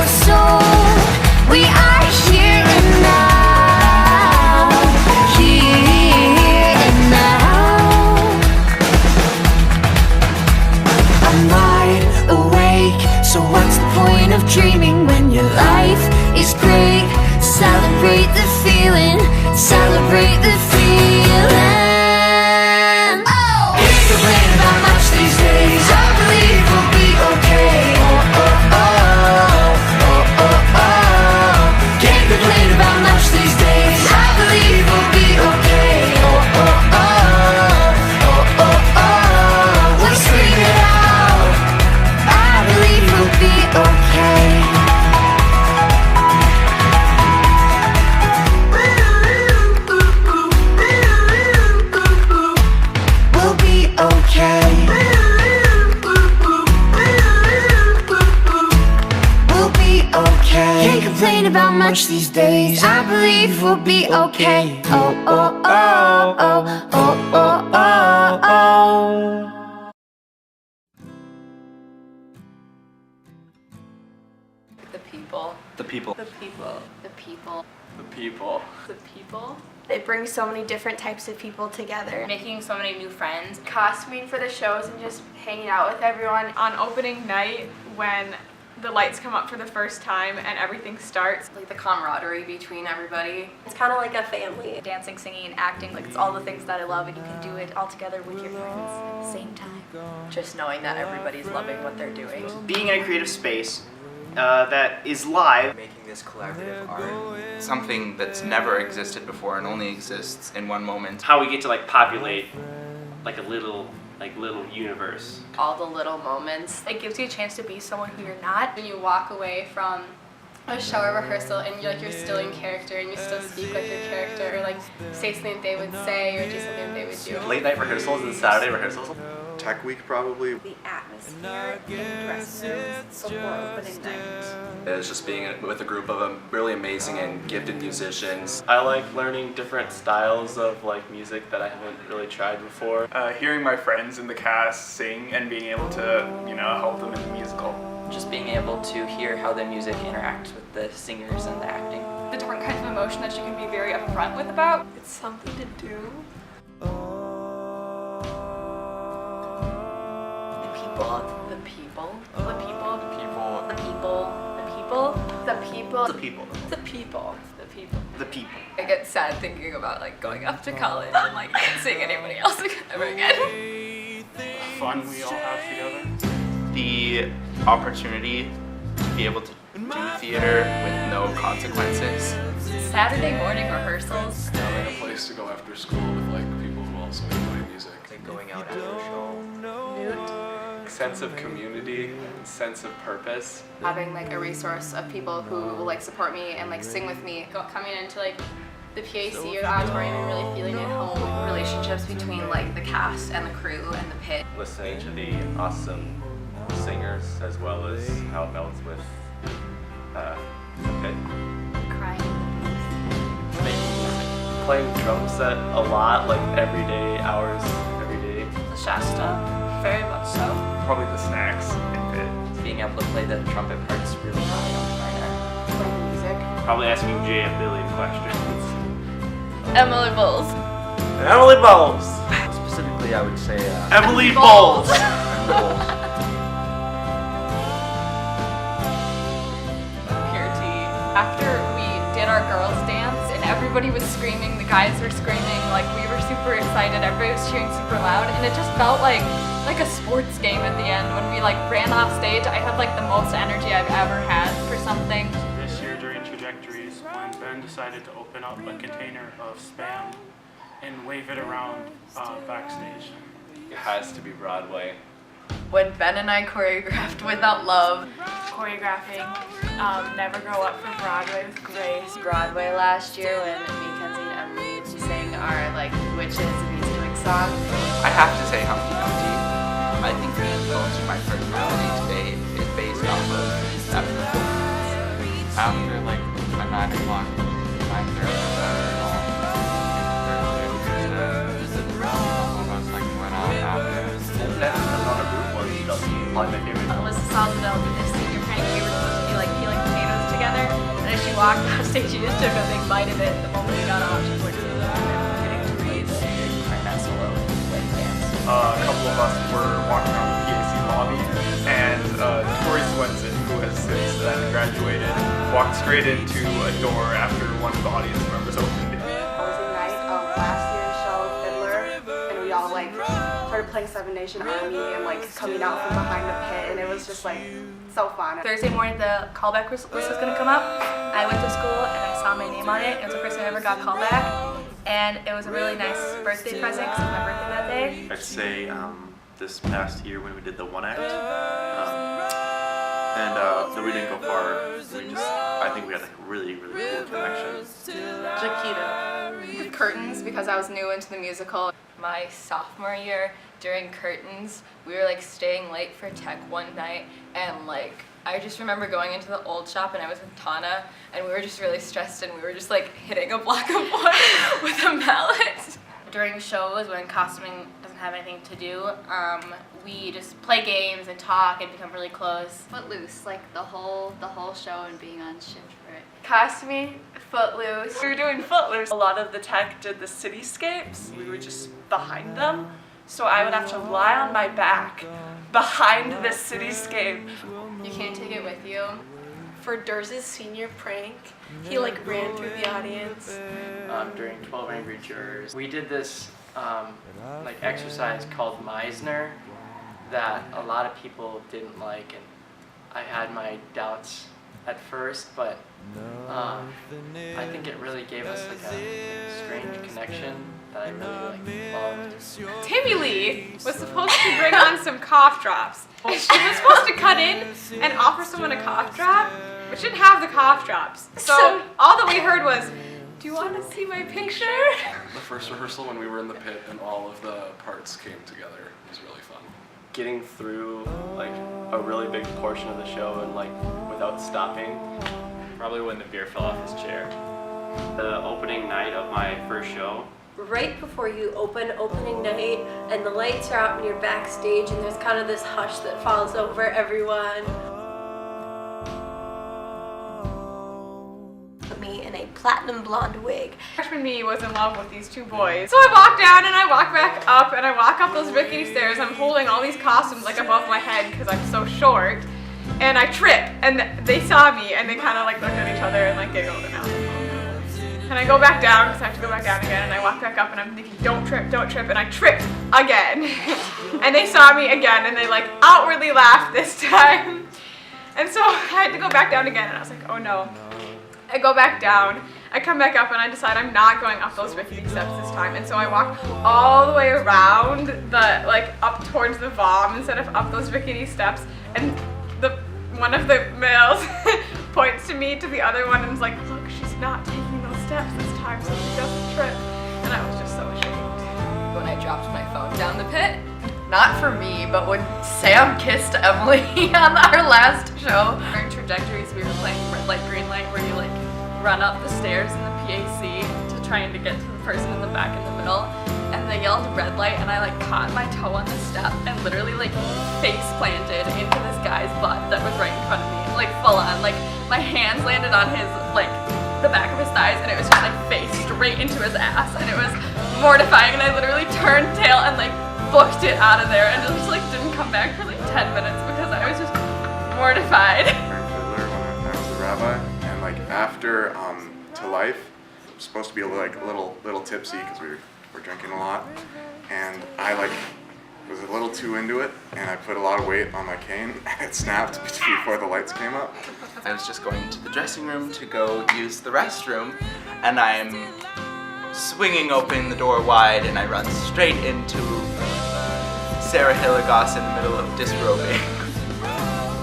your soul. We are here and now, here and now. I'm wide awake, so what's the point of dreaming when your life is great? Celebrate the feeling, celebrate the feeling. Oh! Can't complain about much these days, I believe we'll be okay. Oh, oh, oh, oh, oh, oh. Can't complain about much these days, I believe we'll be okay. Oh, oh, oh, oh, oh, oh. We'll scream it out, I believe we'll be okay. We'll be okay. We'll be okay. Can't complain about much these days, I believe we'll be okay. Oh, oh, oh, oh, oh, oh, oh, oh. The people. The people. The people. The people. The people. The people. They bring so many different types of people together. Making so many new friends. Costuming for the shows and just hanging out with everyone. On opening night, when the lights come up for the first time and everything starts. Like the camaraderie between everybody. It's kind of like a family. Dancing, singing, acting, like it's all the things that I love, and you can do it all together with your friends at the same time. Just knowing that everybody's loving what they're doing. Being in a creative space that is live. Making this collaborative art. Something that's never existed before and only exists in one moment. How we get to like populate like a little universe. All the little moments. It gives you a chance to be someone who you're not. When you walk away from a show or rehearsal and you're still in character and you still speak like your character, or like say something they would say or do something they would do. Late night rehearsals and Saturday rehearsals. Tech Week probably. The atmosphere in dressing rooms before opening night. It's just being with a group of really amazing and gifted musicians. I like learning different styles of like music that I haven't really tried before. Hearing my friends in the cast sing and being able to, help them in the musical. Just being able to hear how the music interacts with the singers and the acting. The different kinds of emotion that you can be very upfront with about. It's something to do. The people. The people. The people. The people. The people. The people. The people. The people. The people. The people. The people. I get sad thinking about like going up to college and like not seeing anybody else ever again. The fun we all have together. The opportunity to be able to do theater with no consequences. Saturday morning rehearsals. Having a place to go after school with like people who also enjoy music. Like going out after a show. Sense of community, sense of purpose. Having like a resource of people who will like support me and like sing with me. Coming into like the PAC or the auditorium and really feeling at home. Relationships between like the cast and the crew and the pit. Listening to the awesome singers as well as how it melds with the pit. Crying in the booth. Making music. Playing drum set a lot, like every day, hours every day. The Shasta, very much so. Probably the snacks in pit. Being able to play the trumpet parts really high on the minor. Playing music. Probably asking Jay a billion questions. Emily Bowles. Emily Bowles! Specifically, I would say Emily Bowles! Purity. After we did our girls dance and everybody was screaming, the guys were screaming, like we were super excited, everybody was cheering super loud, and it just felt like a sports game at the end. When we like ran off stage, I had like the most energy I've ever had for something. This year during Trajectories, when Ben decided to open up a container of Spam and wave it around backstage. It has to be Broadway. When Ben and I choreographed Without Love. Choreographing Never Grow Up for Broadway with Grace. Broadway last year when me, Kenzie, and Emily sang our like Witches and These Doing song. I have to say Humpty Dumpty. I think the influence of my personality today is based off of that performance. After like a 9 o'clock, 9:30 journal, Probably my favorite. Alyssa Salzadell did this senior prank. We were supposed to be like peeling walked off stage, she just took a big bite of it. The moment we got off, she was like, Getting to play the clarinet solo with dance. A couple of us were walking around the PAC lobby, and Tori Swenson, who has since then graduated, walked straight into a door after one of the audience members opened it. Closing night of last year's show, Fiddler, and we all like started playing Seven Nation Army and like coming out from behind the pit, and it was just like so fun. Thursday morning, the callback list was going to come up. I went to school and I saw my name on it. It was the first time I ever got called back, and it was a really nice birthday present because it was my birthday that day. I'd say this past year when we did the one act, and we didn't go far. I think we had like a really cool connection. Jaquita. With Curtains, because I was new into the musical. My sophomore year, during Curtains, we were like staying late for tech one night, and like I just remember going into the old shop, and I was with Tana, and we were just really stressed, and we were just like hitting a block of wood with a mallet. During shows, when costuming doesn't have anything to do, we just play games and talk and become really close. Footloose, like the whole show and being on shift for it. Costuming, Footloose. We were doing Footloose. A lot of the tech did the cityscapes. We were just behind them. So I would have to lie on my back behind the cityscape. You can't take it with you. For Durs's senior prank, he like ran through the audience. During 12 Angry Jurors, we did this like exercise called Meisner that a lot of people didn't like, and I had my doubts at first, but I think it really gave us like a strange connection that I really loved. Timmy Lee was supposed to bring on some cough drops. She was supposed to cut in and offer someone a cough drop, but she didn't have the cough drops. So all that we heard was, "Do you want to see my picture?" The first rehearsal when we were in the pit and all of the parts came together was really fun. Getting through like a really big portion of the show and like without stopping. Probably when the beer fell off his chair. The opening night of my first show. Right before you open opening night and the lights are out and you're backstage and there's kind of this hush that falls over everyone. Me in a platinum blonde wig. Freshman me was in love with these two boys. So I walk down and I walk back up and I walk up those rickety stairs. I'm holding all these costumes like above my head because I'm so short. And I trip and they saw me and they kind of like looked at each other and like giggled and I was like, oh. And I go back down because I have to go back down again, and I walk back up and I'm thinking, don't trip, and I tripped again. And they saw me again and they like outwardly laughed this time. And so I had to go back down again and I was like, oh no. I go back down, I come back up and I decide I'm not going up those rickety steps this time. And so I walk all the way around the, like up towards the vom instead of up those rickety steps. And one of the males points to me to the other one and is like, look, she's not taking those steps this time so she doesn't trip. And I was just so ashamed. When I dropped my phone down the pit, not for me, but when Sam kissed Emily on our last show. During Trajectories, we were playing Red Light, Green Light, where you like run up the stairs in the PAC to trying to get to the person in the back in the middle. And they yelled red light and I like caught my toe on the step and literally like face planted into this guy's butt that was right in front of me, like full on. Like my hands landed on his, like the back of his thighs, and it was just like face straight into his ass, and it was mortifying. And I literally turned tail and like booked it out of there and just like didn't come back for like 10 minutes because I was just mortified. Fiddler when I was a rabbi, and like after To Life, I was supposed to be like a little tipsy because we were drinking a lot, and I like was a little too into it, and I put a lot of weight on my cane, and it snapped before the lights came up. I was just going to the dressing room to go use the restroom, and I'm swinging open the door wide, and I run straight into Sarah Hilligoss in the middle of disrobing.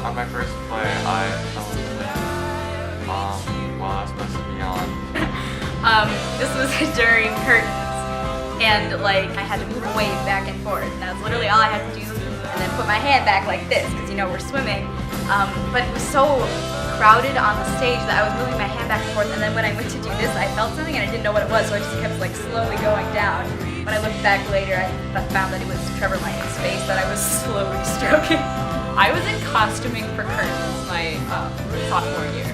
On my first play, I fell asleep while I was supposed to be on. This was during Curtains. And like I had to move away back and forth. That's literally all I had to do, and then put my hand back like this because you know we're swimming. But it was so crowded on the stage that I was moving my hand back and forth. And then when I went to do this, I felt something and I didn't know what it was, so I just kept like slowly going down. When I looked back later, I found that it was Trevor Lang's face that I was slowly stroking. I was in costuming for Curtains my sophomore year.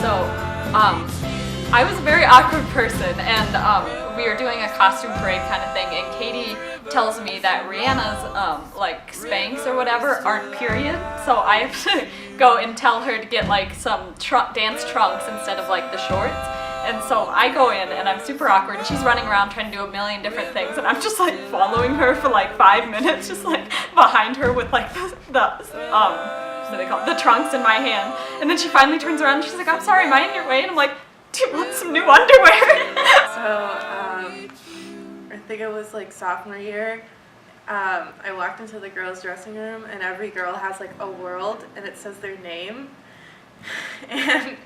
So I was a very awkward person, and we were doing a costume parade kind of thing, and Katie tells me that Rihanna's like Spanx or whatever aren't period, so I have to go and tell her to get like some dance trunks instead of like the shorts. And so I go in and I'm super awkward and she's running around trying to do a million different things and I'm just like following her for like 5 minutes, just like behind her with like what do they call it? The trunks in my hand. And then she finally turns around and she's like, "I'm sorry, am I in your way?" And I'm like, "Do you want some new underwear?" I think it was like sophomore year. I walked into the girls' dressing room and every girl has like a world and it says their name. And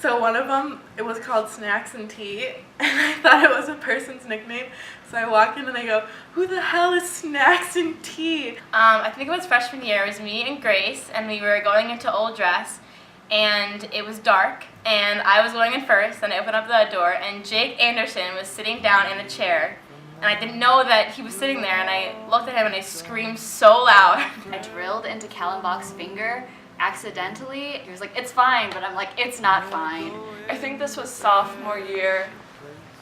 so one of them, it was called Snacks and Tea, and I thought it was a person's nickname. So I walk in and I go, "Who the hell is Snacks and Tea?" I think it was freshman year. It was me and Grace, and we were going into Old Dress, and it was dark, and I was going in first, and I opened up the door, and Jake Anderson was sitting down in a chair, and I didn't know that he was sitting there, and I looked at him and I screamed so loud. I drilled into Kallenbach's finger accidentally. He was like, "It's fine," but I'm like, "It's not fine." I think this was sophomore year.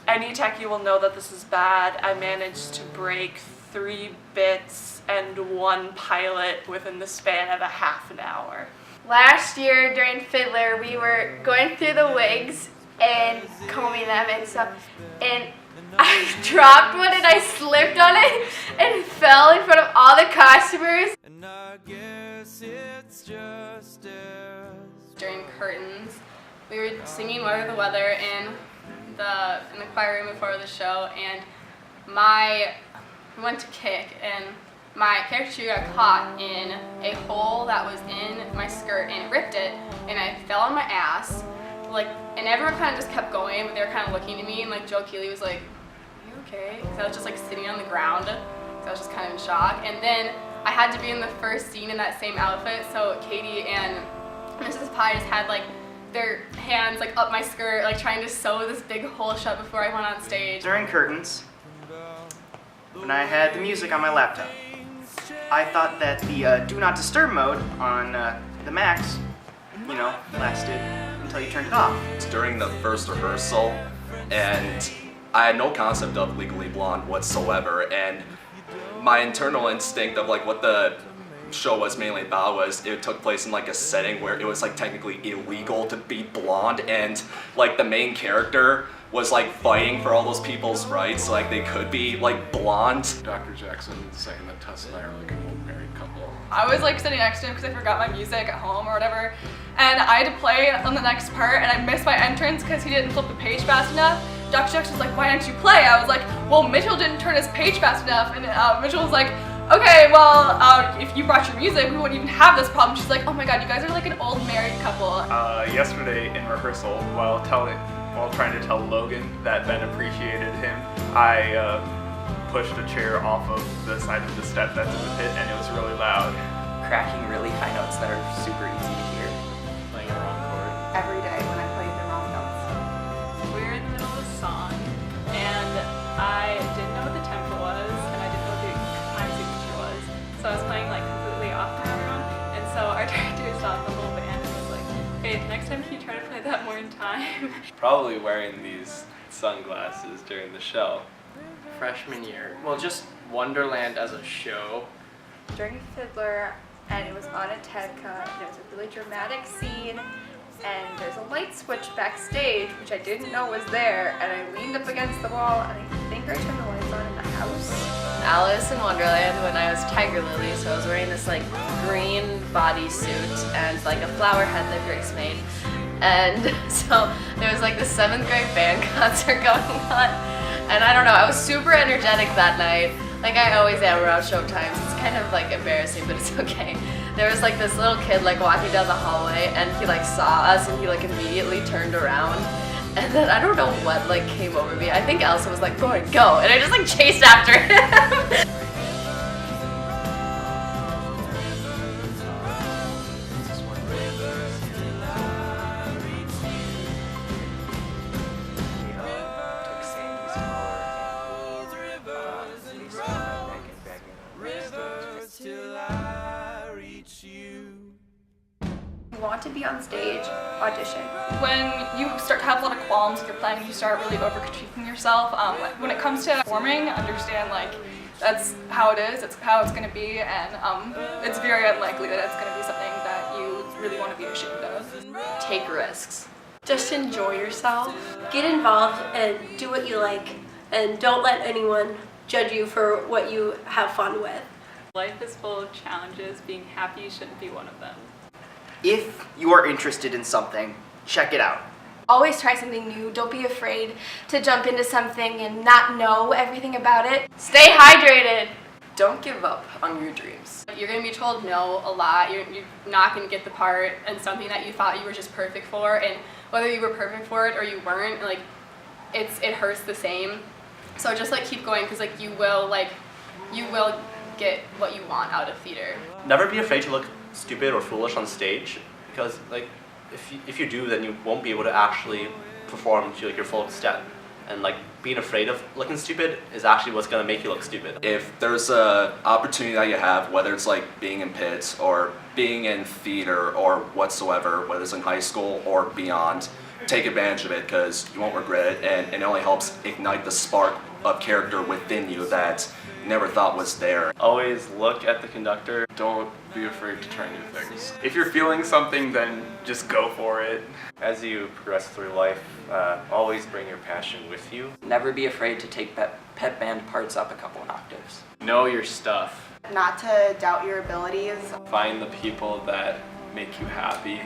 Any techie will know that this is bad. I managed to break 3 bits and 1 pilot within the span of a half an hour. Last year during Fiddler, we were going through the wigs and combing them and stuff, and I dropped one and I slipped on it and it fell in front of all the costumers. And I guess it's just during curtains, we were singing "What Are the Weather" in the choir room before the show, and we went to kick, and my character shoe got caught in a hole that was in my skirt, and it ripped it, and I fell on my ass. And everyone kind of just kept going, but they were kind of looking at me, and like Joe Keeley was like, "Are you okay?" Because I was just like sitting on the ground, so I was just kind of in shock. And then I had to be in the first scene in that same outfit, so Katie and Mrs. Pye just had like their hands like up my skirt, like trying to sew this big hole shut before I went on stage. During curtains, when I had the music on my laptop, I thought that the Do Not Disturb mode on the Macs, lasted until you turned it off. It's during the first rehearsal, and I had no concept of Legally Blonde whatsoever, and my internal instinct of like what the show was mainly about was it took place in like a setting where it was like technically illegal to be blonde, and like the main character was like fighting for all those people's rights, like they could be like blonde. Dr. Jackson saying that Tess and I are like an old married couple. I was like sitting next to him because I forgot my music at home or whatever, and I had to play on the next part, and I missed my entrance because he didn't flip the page fast enough. Dr. Jackson was like, "Why didn't you play?" I was like, "Well, Mitchell didn't turn his page fast enough," and Mitchell was like, "Okay, well, if you brought your music, we wouldn't even have this problem." She's like, "Oh my god, you guys are like an old married couple." Yesterday in rehearsal, while trying to tell Logan that Ben appreciated him, I pushed a chair off of the side of the step that's in the pit, and it was really loud. Cracking really high notes that are super easy to hear. Playing a wrong chord. Every day when I played the wrong notes. We were in the middle of a song, and I didn't know what the tempo was, and I didn't know what the time signature was, so I was playing like completely off the round, and so our director stopped the whole band and was like, "Hey, next time can you try to play that more in time?" Probably wearing these sunglasses during the show. Freshman year. Well, just Wonderland as a show. During Fiddler, and it was on a Tedka, and it was a really dramatic scene, and there's a light switch backstage, which I didn't know was there, and I leaned up against the wall, and I think I turned the lights on in the house. Alice in Wonderland when I was Tiger Lily, so I was wearing this like green bodysuit and like a flower head that Grace made. And so there was like the 7th grade band concert going on, and I don't know, I was super energetic that night, like I always am around show times. It's kind of like embarrassing, but it's okay. There was like this little kid like walking down the hallway, and he like saw us, and he like immediately turned around, and then I don't know what like came over me. I think Elsa was like, "Lauren, go," and I just like chased after him. want to be on stage, audition. When you start to have a lot of qualms with your playing, you start really over-critiquing yourself. When it comes to performing, understand like that's how it is, it's how it's going to be, and it's very unlikely that it's going to be something that you really want to be ashamed of. Take risks. Just enjoy yourself. Get involved and do what you like, and don't let anyone judge you for what you have fun with. Life is full of challenges. Being happy shouldn't be one of them. If you are interested in something, check it out. Always try something new. Don't be afraid to jump into something and not know everything about it. Stay hydrated. Don't give up on your dreams. You're going to be told no a lot. You're not going to get the part in something that you thought you were just perfect for, and whether you were perfect for it or you weren't, like it hurts the same. So just like keep going, because like you will get what you want out of theater. Never be afraid to look stupid or foolish on stage, because like if you do, then you won't be able to actually perform to like your full extent. And like being afraid of looking stupid is actually what's gonna make you look stupid. If there's a opportunity that you have, whether it's like being in Pitt or being in theater or whatsoever, whether it's in high school or beyond, take advantage of it, because you won't regret it, and it only helps ignite the spark of character within you that you never thought was there. Always look at the conductor. Don't be afraid to try new things. If you're feeling something, then just go for it. As you progress through life, always bring your passion with you. Never be afraid to take pet band parts up a couple octaves. Know your stuff. Not to doubt your abilities. Find the people that make you happy.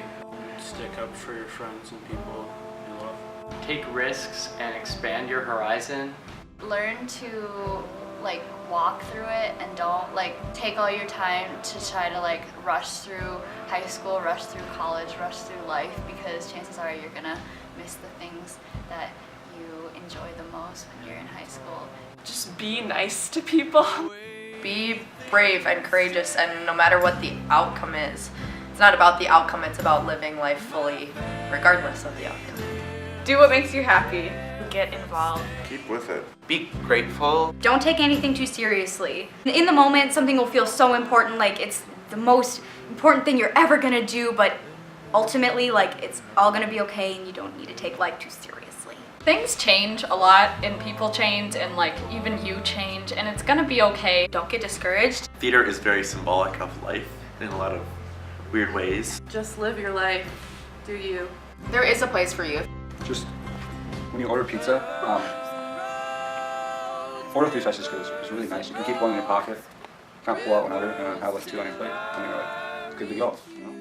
Stick up for your friends and people you love. Take risks and expand your horizon. Learn to like walk through it, and don't like take all your time to try to like rush through high school, rush through college, rush through life, because chances are you're gonna miss the things that you enjoy the most when you're in high school. Just be nice to people. Be brave and courageous, and no matter what the outcome is, it's not about the outcome, it's about living life fully regardless of the outcome. Do what makes you happy. Get involved. Keep with it. Be grateful. Don't take anything too seriously. In the moment, something will feel so important, like it's the most important thing you're ever gonna do, but ultimately, like, it's all gonna be okay and you don't need to take life too seriously. Things change a lot, and people change, and like even you change, and it's gonna be okay. Don't get discouraged. Theater is very symbolic of life in a lot of weird ways. Just live your life. Do you. There is a place for you. Just when you order pizza, order 3 slices because it's really nice. You can keep one in your pocket, kind of pull out one order, and have like 2 on your plate, and you're like, it's good to go. You know?